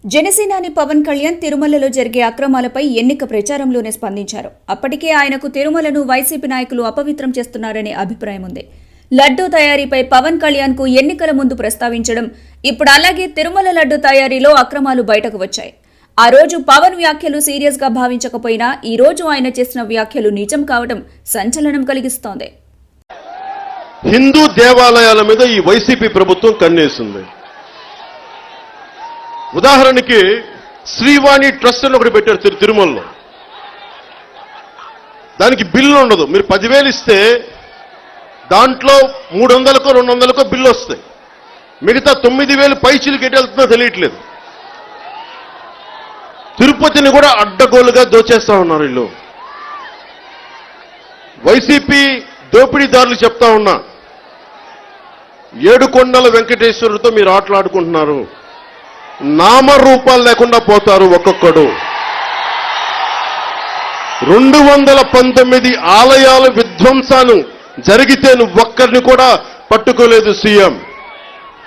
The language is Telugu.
జనసేనాని పవన్ కళ్యాణ్ తిరుమలలో జరిగే అక్రమాలపై ఎన్నిక ప్రచారంలోనే స్పందించారు. అప్పటికే ఆయనకు తిరుమలను వైసీపీ నాయకులు అపవిత్రం చేస్తున్నారనే అభిప్రాయం ఉంది. లడ్డూ తయారీపై పవన్ కళ్యాణ్ కు ఎన్నికల ముందు ప్రస్తావించడం, ఇప్పుడు అలాగే తిరుమల లడ్డూ తయారీలో అక్రమాలు బయటకు వచ్చాయి. ఆ రోజు పవన్ వ్యాఖ్యలు సీరియస్ గా భావించకపోయినా ఈ రోజు ఆయన చేసిన వ్యాఖ్యలు నిజం కావడం సంచలనం కలిగిస్తోంది. హిందూ దేవాలయాల మీద ఈ వైసీపీ ప్రభుత్వం కన్నేసింది. ఉదాహరణకి శ్రీవాణి ట్రస్ట్ అని ఒకటి పెట్టారు తిరుమలలో. దానికి బిల్లు ఉండదు. మీరు 10,000 ఇస్తే దాంట్లో 300కో 200కో బిల్లు వస్తాయి. మిగతా 9,000 పైచీలకి ఎటు వెళ్తుందో తెలియట్లేదు. తిరుపతిని కూడా అడ్డగోలుగా దోచేస్తా ఉన్నారు వీళ్ళు. వైసీపీ దోపిడీదారులు చెప్తా ఉన్నా, ఏడుకొండల వెంకటేశ్వరుడితో మీరు ఆటలాడుకుంటున్నారు, నామరూపాలు లేకుండా పోతారు ఒక్కొక్కడు. 219 ఆలయాల విధ్వంసాలు జరిగితే నువ్వు ఒక్కరిని కూడా పట్టుకోలేదు సీఎం.